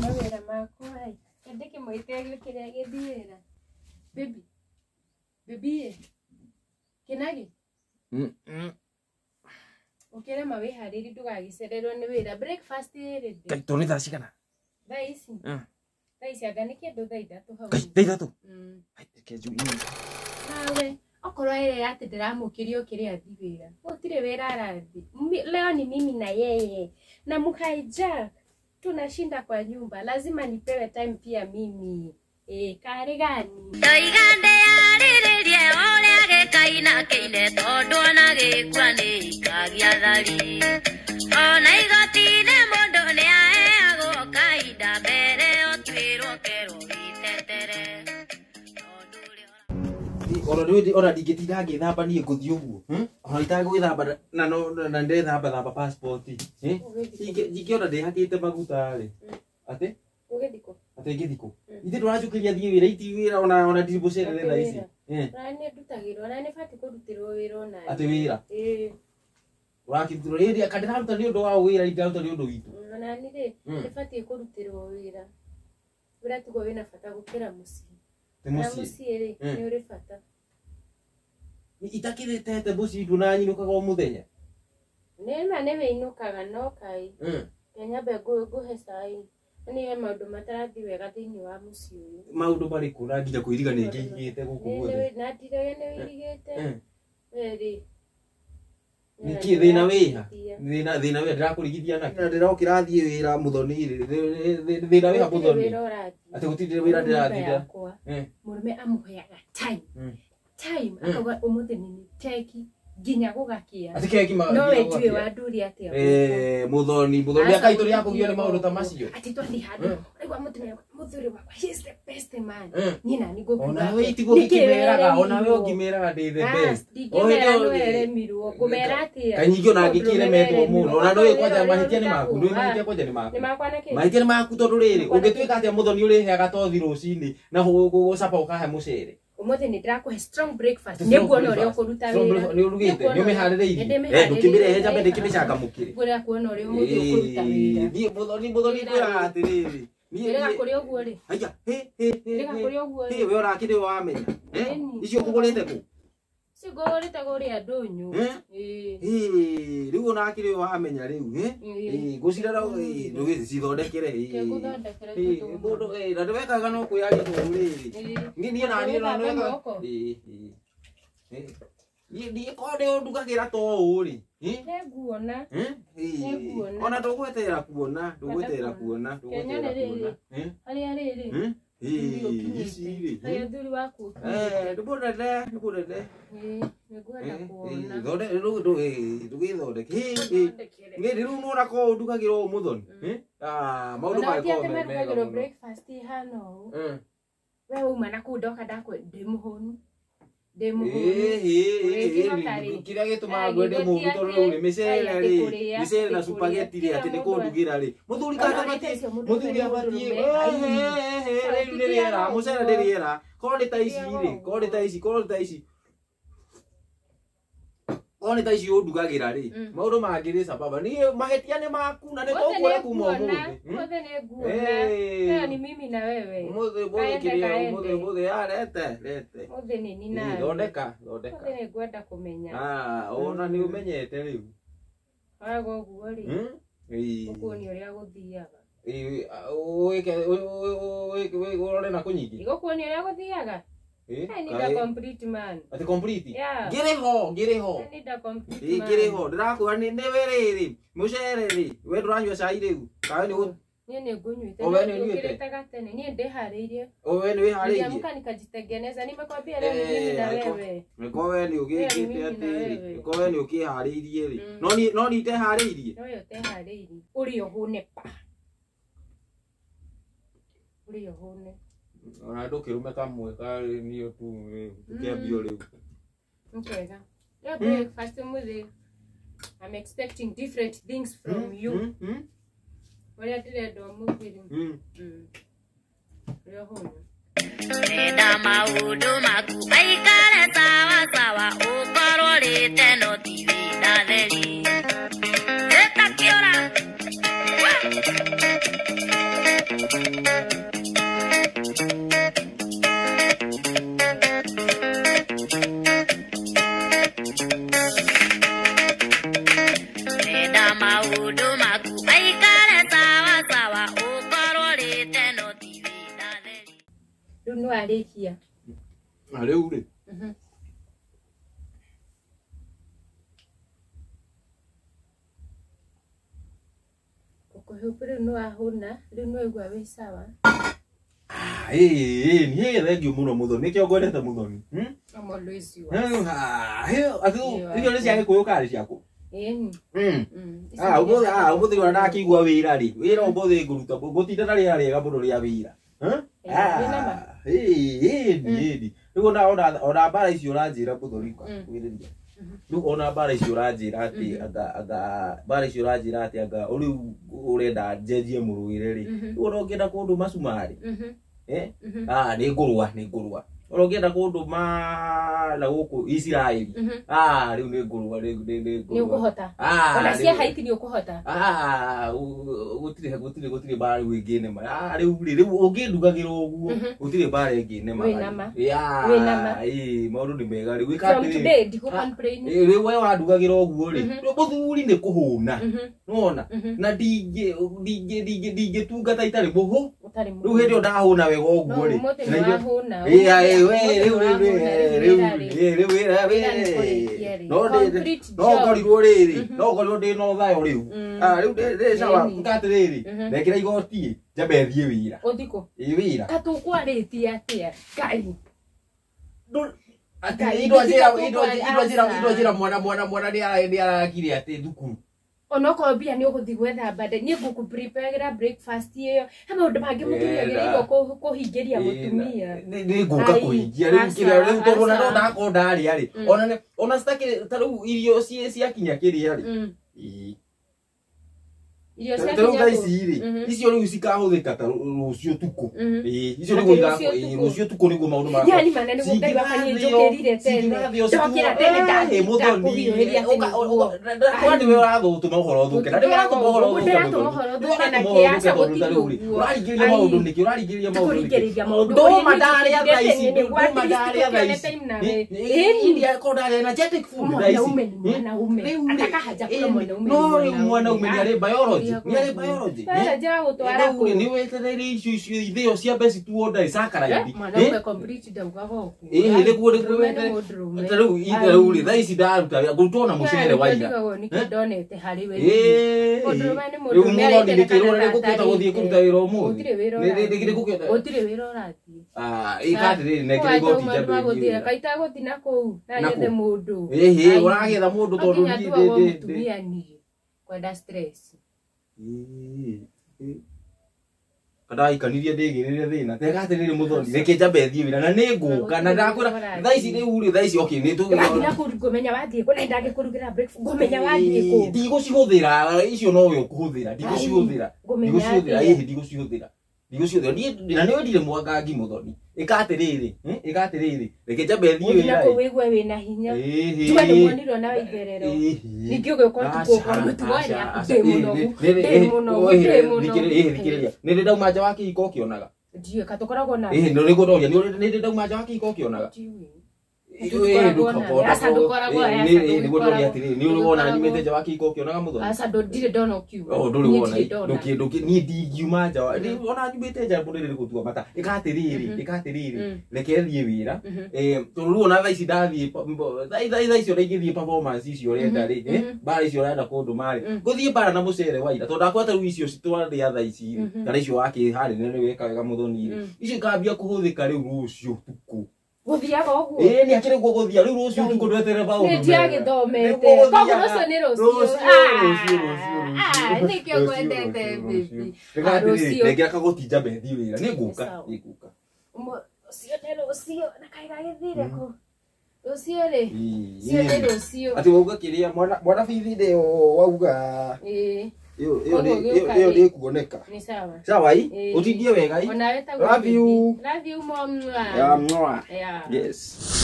Mawira mako ai. Ndeke moitege kile githiera. Baby. Kinagy. Ukere mawe hariri ndugagicererwo ni wira. Breakfast iri. Toni thaa cigana? Thaa ici. Thaa ici anga ni kindu thaa 3 hau. Thaa 3? Ai kenju ini. Nawe okorwo ire ati ndiramukirio kiri athi wira. Utire wira arathi. Leo ni mimi na yeye. Na mukaija. Tunashinda kwa nyumba. Lazima nipewe time pia mimi. Kari gani? Toigande yariririe oria gekaina keine tondu ona gikua ni kagia thari. Ona igotine mundu ni aheagwo kahinda mbere otwirwo kero gitetere. Ora ndingĩtinda ngĩthamba niĩ ngũthiĩ ũguo. Ona itagwĩthamba na ndethamba passport. Ingĩona ndĩhakĩte maguta rĩ. Atĩ? Ũgĩthikũ. Atĩ ngĩthikũ. Ithe ndũranjũkĩria thiĩ wĩra iti wĩra ona ndiribũcerere thaa ici. Rani ndutagĩrwo rani bati kũrutirwo wĩra ona. Atĩ wĩra. Ũrakirutirwo rĩrĩa kana ndĩraruta nĩ ũndũ wa wĩra ndĩraruta nĩ ũndũ witũ. Nani rĩ ndibati kũrutirwo wĩra. Wĩra tugo wĩna bata gũkĩra mũciĩ. Mũciĩ rĩ nĩ ũrĩ bata. Itakĩrĩtete mũciĩ ndũnanyinũkaga o mũthenya. Nĩma nĩ wĩinũkaga no kai. Nyambe ngũhe cai. Nĩ maũndũ matarathi wega thĩinĩ wa mũciĩ ũyũ. Maũndũ marĩkũ na nginya kwĩriga nĩ ngĩigĩte gũkũ guothe. Na ndirege nĩ wĩrigĩte. Weri. Niki thĩna wĩha. Thĩna wĩha ndĩrakũrigithia nake. Na ndĩrokĩra thiĩ wĩra Muthoni thĩna wĩha Muthoni. Atĩ gũtindire wĩra ndĩrathire. Mũrũme amũheaga time. Time akauga ũmũthĩ nĩ teki nginya gũgakia. Atĩ keki ma. No wetue wa nduri atĩa. Muthoni akaitũ ya kũgio nĩ maũndũ ta macio. Atĩ twathi handũ. Aigua mũtumia mũthuri wakwa he is the best man. Nyina nĩ ngũkuga. Ona we itigo gĩkĩmeraga ona we ũngĩmeraga ndĩ the best. Ndingĩmera no eremirwo ngũmera atĩa. Kanyingĩ ona ngĩkĩremetwo mũno. Ona no kwanja mahĩtia nĩ maku. Ndũĩ mahĩtia kwanja nĩ maku. Nĩ makwa na kĩ. Mahĩtia nĩ maku tondũ rĩrĩ ũngĩtuĩka atĩa Muthoni ũrĩheaga tothi rũcinĩ na gũcapa ũkahe mũcere. Umuthi ni ndirakuhe strong breakfast nĩguona ũrĩa ũkũruta wĩra nĩ ũrugĩte nĩ ũmĩharĩrĩirie ndũkĩmĩrehe njambe ndĩkĩmĩcangamũkĩre ngwĩra kuona ũrĩa umuthi ũkũruta wĩra niĩ Muthoni kwĩraga atĩrĩrĩ rĩga kũrĩa ũguo rĩ aya rĩga kũrĩa ũguo rĩ we ũrakĩrĩ wamenya icio ũkũgũrĩte kũ sigorĩte gũrĩa ndũnyũ rĩu onakĩrĩ wamenya rĩu ngũcirera ndũgĩthi cithondekere mũndũ na ndĩwekaga no kwĩyaria rũrĩrĩ niĩ na niĩ no weka niĩ korwo ndugagĩra to ũũ rĩ nĩnguona ona ndũgweterera kuona harĩa rĩrĩ thuri waku ndũmũrende nĩngwenda kuona ndũgĩthondeke rĩu nũona korwo ndugagĩra ũũ Muthoni maũndũ magĩkorwo mega breakfast ihana ũũ we uma na kũu ndoka ndakwe ndĩ mũhũnu kĩrĩa gĩtũmaga ngwende mũndũ tondũ rĩu nĩ mĩcere na spaghetti rĩ atĩ nĩ kũndugira rĩ mũthuri abatiĩ rĩu nĩ rĩera mũcere nĩ rĩera korwo nĩ ta ici rĩ korwo nĩ ta ici ũndugagĩra rĩ maũndũ mangĩ rĩ sababa niĩ mahĩtia nĩ maku na nĩ tũkuoya kuma ũmũthĩ ni mimi na wewe ũmũthĩ yarete thondeka nĩ ngwenda kũmenya ona nĩ ũmenyete rĩu waga ũguo rĩ ũkuonia ũrĩa gũthiaga ũrore na kũnyingi igũkuonia ũrĩa gũthiaga I need a complete man. Ati complete? Yeah. Get it ho. I need a complete man. Get it ho. Ndĩrakũra nĩ wĩrĩ mũcere rĩ we ndũranyua cai rĩu kaĩ nĩ niĩ nĩ ngũnyuĩte ũkĩrĩte gatene niĩ ndĩharĩirie we nĩ wĩharĩirie niamka nikajitengeneza nimekwambia leo ni mimi na wewe meko we nĩ ũgĩkĩte atĩ meko we nĩ ũkĩharĩirie rĩ no ni teharĩirie no yo teharĩirie ũrĩ ũhũne pa ũrĩ ũhũne ona ndũkĩrume kamwe karĩ niyo tu tukĩambio rĩu okay yeah breakfast mũthĩ I'm expecting different things from you ũrĩa ndĩrenda ũmũthĩ ũrĩa ũhũne nenda maũndũ maku aikare sawa sawa ũkorwo rĩte no tivi na theri ĩtakĩũra warikia rĩu rĩ kuhupire no ahuna riu no igwa wi sawa niĩ thengio mũno Muthoni nĩkĩo ngwendete Muthoni amolwezi wa atu irio nĩ cia Gĩkũyũ karĩ ciaku ũmũthĩ ona ndakĩigua wĩra rĩ wĩra ũmũthĩ ngũruta ngũtinda na rĩera rĩega mũno rĩa wĩra rĩu ona mbara icio ũranjĩra Muthoni wĩrĩria rĩu ona mbara icio ũranjĩra atĩ anga mbara icio ũranjĩra atĩ anga rĩu ũrenda njenjie mũrũĩre rĩ rĩu ona ũngĩenda kũndũ macumarĩ nĩ ngũrũa ona ũngĩenda kũndũ na gũkũ Isiraeli rĩu nĩ ngũrũa nĩ ũkũhota ona cia haiti nĩ ũkũhota gũtirĩ mbara rĩu ĩngĩnema rĩu ũngĩndugagĩra ũguo gũtirĩ mbara ĩngĩnema maũndũ nĩ mega rĩu rĩu we wandugagĩra ũguo rĩ mũthuri nĩ kũhũna nona na ndingĩtungata itarĩ mũhũ rĩu hĩndĩ ĩyo ndahũna wega ũguo rĩ no ngorirwo rĩrĩ no ngorirwo ndĩ na ũthayo rĩu rĩu ndĩ sawa ngatirĩrĩ ndekĩra igoti njambe thiĩ wĩra ũthikũ wĩra katũkwarĩtie atĩa Ngai indo njĩra mwana nĩ arakire atĩ thukuru ono ko bia ni uguthi gwetha bade ni guku prepare breakfast iyo hama undu bangi mutumia gĩrĩirwo kuhingiria mutumia ni guka kuhingia rĩu tondũ na ndako ndarĩa rĩ ona stakire tarũ irio ciakinya kĩrĩa rĩ irio ciakinya icio rĩu cikahũthĩka ta rũciũ tuko icio nĩguo rũciũ tuko nĩguo maũndũ ma yani manene gũkai wakanie njũkĩrire tene ndokĩra tene Muthoni kwani we ũrathũtũma ũhoro ũthũke na ndĩratũma ũhoro ũthũke na kĩaca gũtirĩ ũraringĩrĩria maũndũ nĩkĩ ũraringĩrĩria maũndũ ndũma ndarĩa tha ici ndũma ndarĩa tha ici India koda energetic food tha ici atakahaja kula mwanaume nĩ arĩ biology ja gutwara ku ni wetereire icio ithio cia besi tuonda isakaraidi mwanaume complete ndaugago nĩguo rĩu itherũ tha ici ndaruta ngũtona mũcere wa ira ndonete harĩ we rĩu Muthoni nĩkĩrora gũkĩta gũthiĩ kũruta wĩra ũmũthĩ ũtirĩ wĩra ũrathiĩ ikatirĩrĩ nekĩra igoti njambĩrĩrie kaita gũthina kũu na yethe mũndũ ũragetha mũndũ tondũ mũtumia ni kwenda stress ndaikanithia ndĩgĩrĩre thĩna tegatirĩrĩ Muthoni reke njambe thiĩ wĩra na nĩ ngũka na ndakwĩra tha ici rĩu rĩ tha ici okay nĩ ngũmenya wathiĩ kũ na ndangĩkũrugĩra breakfast ngũmenya wathiĩ kũ ndigũcihũthĩra icio no we ũkũhũthĩra ndigũcihũthĩra ndigũcihũthĩra na nĩ wendire mwangangi Muthoni ĩkatirĩrĩ reke njambe thiĩ wĩra na kũwĩgwe wĩna hinya tuga nĩ mwonirwo na wĩtherero ningĩ ũgĩũka tukũkora mũtugo ĩrĩa ndĩ nĩ ndauma nja wa kĩhiko ũkĩonaga ndiũĩ katũkoragwo na nĩguo ndoria nĩ ndauma nja wa kĩhiko ũkĩonaga nĩguo ndoria atĩrĩrĩ nĩ ũrona nyumĩte nja wa kĩhiko ũkĩonaga Muthoni aca ndirĩ ndona ũkiuma ndũrĩ wona niĩ ndingiuma nja ona nyumĩte nja mbũrĩ rĩ gũtua mata ĩkatirĩrĩ reke thiĩ wĩra tondũ rĩu ona tha ici ndathiĩ tha icio ingĩthiĩ performance icio ũrenda rĩ mbara icio ũrenda kũndũ marĩ ngũthiĩ mbara na mũcere wa ira tondũ ndakwata rĩu icio citwarĩa tha ici kana icio wakĩharĩria nĩ weka wega Muthoni icio ikambia kũhũthĩka rĩu rũciũ tuko gũthiaga ũguo nĩ akĩrĩ gũgũthia rĩu rũciũ tuko ndweterere maũndũ nĩ ndiagĩthomete koguo rũciũ nĩ rũciũ nĩkĩo ngwendete rũciũ reke akagũti njambe thiĩ wĩra nĩ ngũka rũciũ nĩ rũciũ na kaĩ gagĩthire kũ rũciũ rĩ nĩ rũciũ atĩ wauga kĩrĩa mwana bithi ndĩ wauga iyo nĩ kuoneka ni sawa sawa utindie wega love you mom yes